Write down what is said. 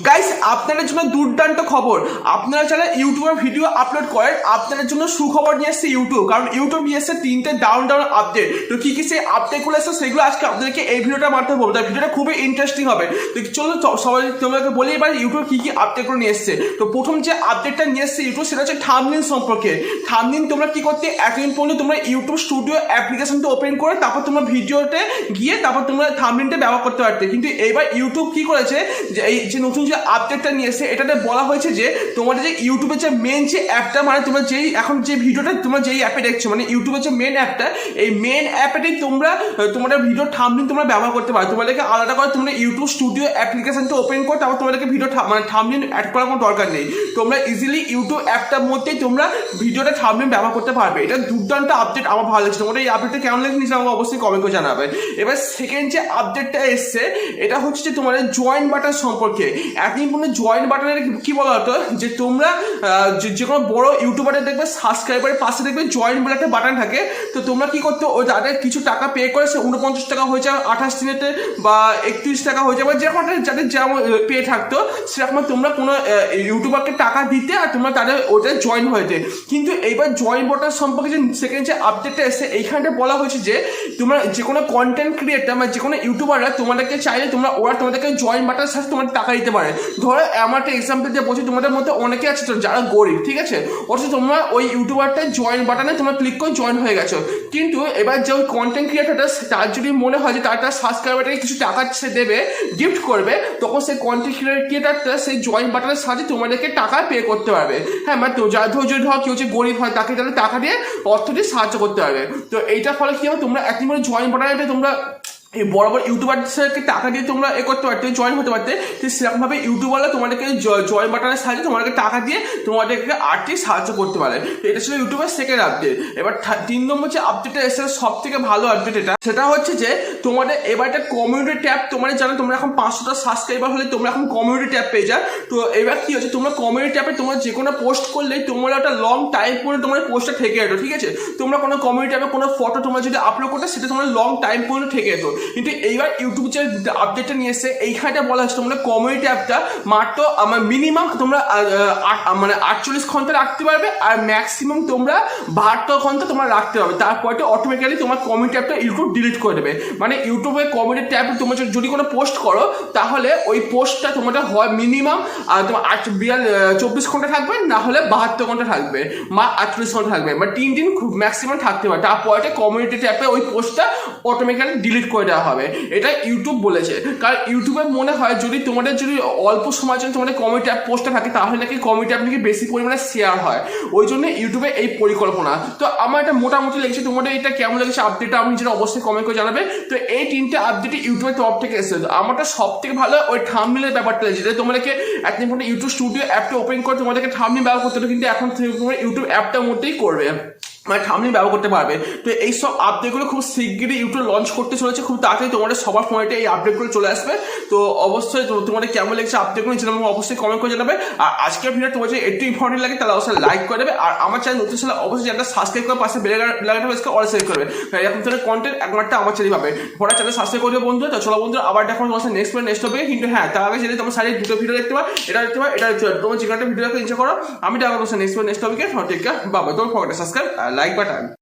Guys আপনাদের জন্য দুর্দান্ত খবর। আপনারা যারা ইউটিউবে ভিডিও আপলোড করেন আপনাদের জন্য সুখবর নিয়ে এসছে ইউটিউব, কারণ ইউটিউব নিয়ে এসছে 3টে দারুণ আপডেট। তো কি কি সেই আপডেটগুলো এসছে সেগুলো আজকে আপনাদেরকে এই ভিডিওটার মাধ্যমে বলবো। তাই ভিডিওটা খুবই ইন্টারেস্টিং হবে। তো চলো সবাই তোমাকে বলি এবার ইউটিউব কি কি আপডেটগুলো নিয়ে এসছে। তো প্রথম যে আপডেটটা নিয়ে এসছে ইউটিউব সেটা হচ্ছে থাম্বনেল সম্পর্কে। থাম্বনেল তোমরা কি করতে এতদিন পর্যন্ত তোমরা ইউটিউব স্টুডিও অ্যাপ্লিকেশনটা ওপেন করে তারপর তোমরা ভিডিওতে গিয়ে তারপর তোমরা থাম্বনেলটা ব্যবহার করতে পারতে, কিন্তু এবার ইউটিউব কি করেছে যে এই যে নতুন যে আপডেটটা নিয়ে এসে এটাতে বলা হয়েছে যে তোমাদের যে ইউটিউবের যে মেন যে অ্যাপটা, মানে তোমরা যেই এখন যে ভিডিওটা তোমরা যেই অ্যাপে দেখছো মানে ইউটিউবের যে মেন অ্যাপটা, এই মেন অ্যাপেতেই তোমরা তোমাদের ভিডিও থাম্বনেল তোমরা ব্যবহার করতে পারো। তোমাদেরকে আলাদা করে তোমরা ইউটিউব স্টুডিও অ্যাপ্লিকেশনটা ওপেন করো তারপর তোমাদেরকে ভিডিও মানে থাম্বনেল অ্যাড করার কোনো দরকার নেই। তোমরা ইজিলি ইউটিউব অ্যাপটার মধ্যেই তোমরা ভিডিওটা থাম্বনেল ব্যবহার করতে পারবে। এটা দুর্দান্ত আপডেট, আমার ভালো লাগছে। তোমাদের এই আপডেটটা কেমন লাগছে নিচে আমাকে অবশ্যই কমেন্ট করে জানাবে। এবার সেকেন্ড যে আপডেটটা এসছে এটা হচ্ছে যে তোমাদের জয়েন বাটন সম্পর্কে। এতদিন পর্যন্ত জয়েন বাটনের কি বলা হতো যে তোমরা যে কোনো বড় ইউটিউবারের দেখবে সাবস্ক্রাইবারের পাশে দেখবে জয়েন বলে একটা বাটন থাকে। তো তোমরা কি করতো ওই তাদের কিছু টাকা পে করে সে 49 টাকা হয়ে যাবে 28 দিনেতে বা 31 টাকা হয়ে যাবে, যেরকম যাদের যেমন পে থাকতো সেরকম তোমরা কোনো ইউটিউবারকে টাকা দিতে আর তোমরা তাদের ওটা জয়েন হয়েছে। কিন্তু এইবার জয়েন বাটন সম্পর্কে যে সেকেন্ড যে আপডেটটা এসে এইখানটা বলা হয়েছে যে তোমরা যে কোনো কন্টেন্ট ক্রিয়েটার মানে যে কোনো ইউটিউবাররা তোমাদেরকে চাইলে ওরা তোমাদেরকে জয়েন বাটনের সাথে তোমাদের টাকা দিতে পারে। ধরো আমার একটা এক্সাম্পল দিয়ে বলছি, তোমাদের মধ্যে অনেকে আছে তো যারা গরিব, ঠিক আছে, অথচ তোমরা ওই ইউটিউবারটা জয়েন বাটনে তোমরা ক্লিক করে জয়েন হয়ে গেছো। কিন্তু এবার যে ওই কন্টেন্ট ক্রিয়েটারটা তার যদি মনে হয় যে তার সাবস্ক্রাইবারটাকে কিছু টাকা সে দেবে, গিফট করবে, তখন সেই কন্টেন্ট ক্রিয়েটারটা সেই জয়েন বাটনের সাহায্যে তোমাদেরকে টাকা পে করতে পারবে। হ্যাঁ, মানে তো যার ধৈর্য ধর কেউ যে গরিব হয় তাকে তাহলে টাকা দিয়ে অর্থ দিয়ে সাহায্য করতে পারবে। তো এইটার ফলে কি হবে, তোমরা একেবারে জয়েন বাটনে তোমরা এই বড় বড় ইউটিউবারদেরকে টাকা দিয়ে তোমরা করতে পারতে, জয়েন হতে পারতে। ঠিক সেরকমভাবে ইউটিউবাররা তোমাদেরকে জয়েন বাটনের সাহায্যে তোমাদেরকে টাকা দিয়ে তোমাদেরকে আর্থিক সাহায্য করতে পারে। তো এটা ছিল ইউটিউবের সেকেন্ড আপডেট। এবার 3 নম্বর যে আপডেটটা এসে সব থেকে ভালো আপডেট এটা, সেটা হচ্ছে যে তোমাদের এবার একটা কমিউনিটি ট্যাব, তোমরা জানো তোমরা এখন 500টা সাবস্ক্রাইবার হলে তোমরা এখন কমিউনিটি ট্যাব পেয়ে যাও। তো এবার কি হচ্ছে, তোমরা কমিউনিটি ট্যাবে তোমরা যে কোনো পোস্ট করলেই তোমরা একটা লং টাইম পরে তোমার পোস্টটা থেকে যেত, ঠিক আছে। তোমরা কোনো কমিউনিটি ট্যাবে কোনো ফটো তোমরা যদি আপলোড করতে সেটা তোমার লং টাইম পর্যন্ত থেকে যেত। কিন্তু এইবার ইউটিউব যে আপডেটটা নিয়ে এসে এইখানটা বলা হচ্ছে তোমরা কমিউনিটি অ্যাপটা মাত্র মিনিমাম তোমরা মানে 48 ঘন্টা রাখতে পারবে আর ম্যাক্সিমাম তোমরা 72 ঘন্টা তোমরা রাখতে পারবে। তারপরে অটোমেটিক্যালি তোমার কমিউনিটি অ্যাপটা ইউটিউব ডিলিট করে দেবে। মানে ইউটিউবে কমিউনিটি ট্যাবে তোমরা যদি কোনো পোস্ট করো তাহলে ওই পোস্টটা তোমাদের হয় মিনিমাম তোমার 24 ঘন্টা থাকবে, না হলে 72 ঘন্টা থাকবে, 48 ঘন্টা থাকবে, মানে 3 দিন ম্যাক্সিমাম থাকতে পারে। তারপরে কমিউনিটি ট্যাবে ওই পোস্টটা অটোমেটিক্যালি ডিলিট করে দেওয়া হবে। এটা ইউটিউব বলেছে, কারণ ইউটিউবে মনে হয় যদি তোমাদের যদি অল্প সময়ের জন্য তোমাদের কমিউনিটি অ্যাপ পোস্টে থাকে তাহলে নাকি কমিউনিটি অ্যাপ নাকি বেশি পরিমাণে শেয়ার হয়, ওই জন্য ইউটিউবে এই পরিকল্পনা। তো আমার এটা মোটামুটি লেগেছে, তোমাদের এটা কেমন লেগেছে আপডেটটা আমি যেটা অবশ্যই কমেন্ট করে জানাবে। তো এই 3টে আপডেট ইউটিউবের তরফ থেকে এসেছে। আমারটা সব থেকে ভালো ওই থাম্বনেলের ব্যাপারটা লেগেছে, যেটা তোমাদেরকে একদিন পরে ইউটিউব স্টুডিও অ্যাপটা ওপেন করে তোমাদেরকে থাম্বনেল ব্যবহার করতে হবে, কিন্তু এখন তোমরা ইউটিউব অ্যাপটার মধ্যেই করবে, মানে থাম্বনেল ব্যবহার করতে পারবে। তো এইসব আপডেটগুলো খুব শিগগিরই ইউটিউব লঞ্চ করতে চলেছে, খুব তাড়াতাড়ি তোমাদের সবার ফোনেতে এই আপডেটগুলো চলে আসবে। তো অবশ্যই তোমাদের কেমন লেগেছে আপডেটগুলো নিচে আমাকে অবশ্যই কমেন্ট করে জানাবে। আর আজকের ভিডিও তোমার যদি একটু ইম্পর্টেন্ট লাগে তাহলে অবশ্যই লাইক করে দেবে, আর আমার চ্যানেল নতুন চ্যানেল অবশ্যই চ্যানেলটা সাবস্ক্রাইব করে পাশে বেল আইকনটা প্রেস করে অল সিলেক্ট করবে। এখন ধরনের কন্টেন্ট একমাত্র আমার চ্যানেল পাবে। পরে চ্যানেল সাবস্ক্রাইব করে বন্ধু। তো চলো বন্ধু আবার দেখো তোমার নেক্সট হবে। কিন্তু হ্যাঁ, তার আগে যদি তোমার সাইডে দুটো ভিডিও দেখতে পাও, এটা দেখতে পাও, এটা তোমার যে একটা ভিডিও দেখে এনজয় করো। আমি দেখা করবো নেক্সট হবে। টেক কেয়ার, বাবা, don't forget subscribe like button.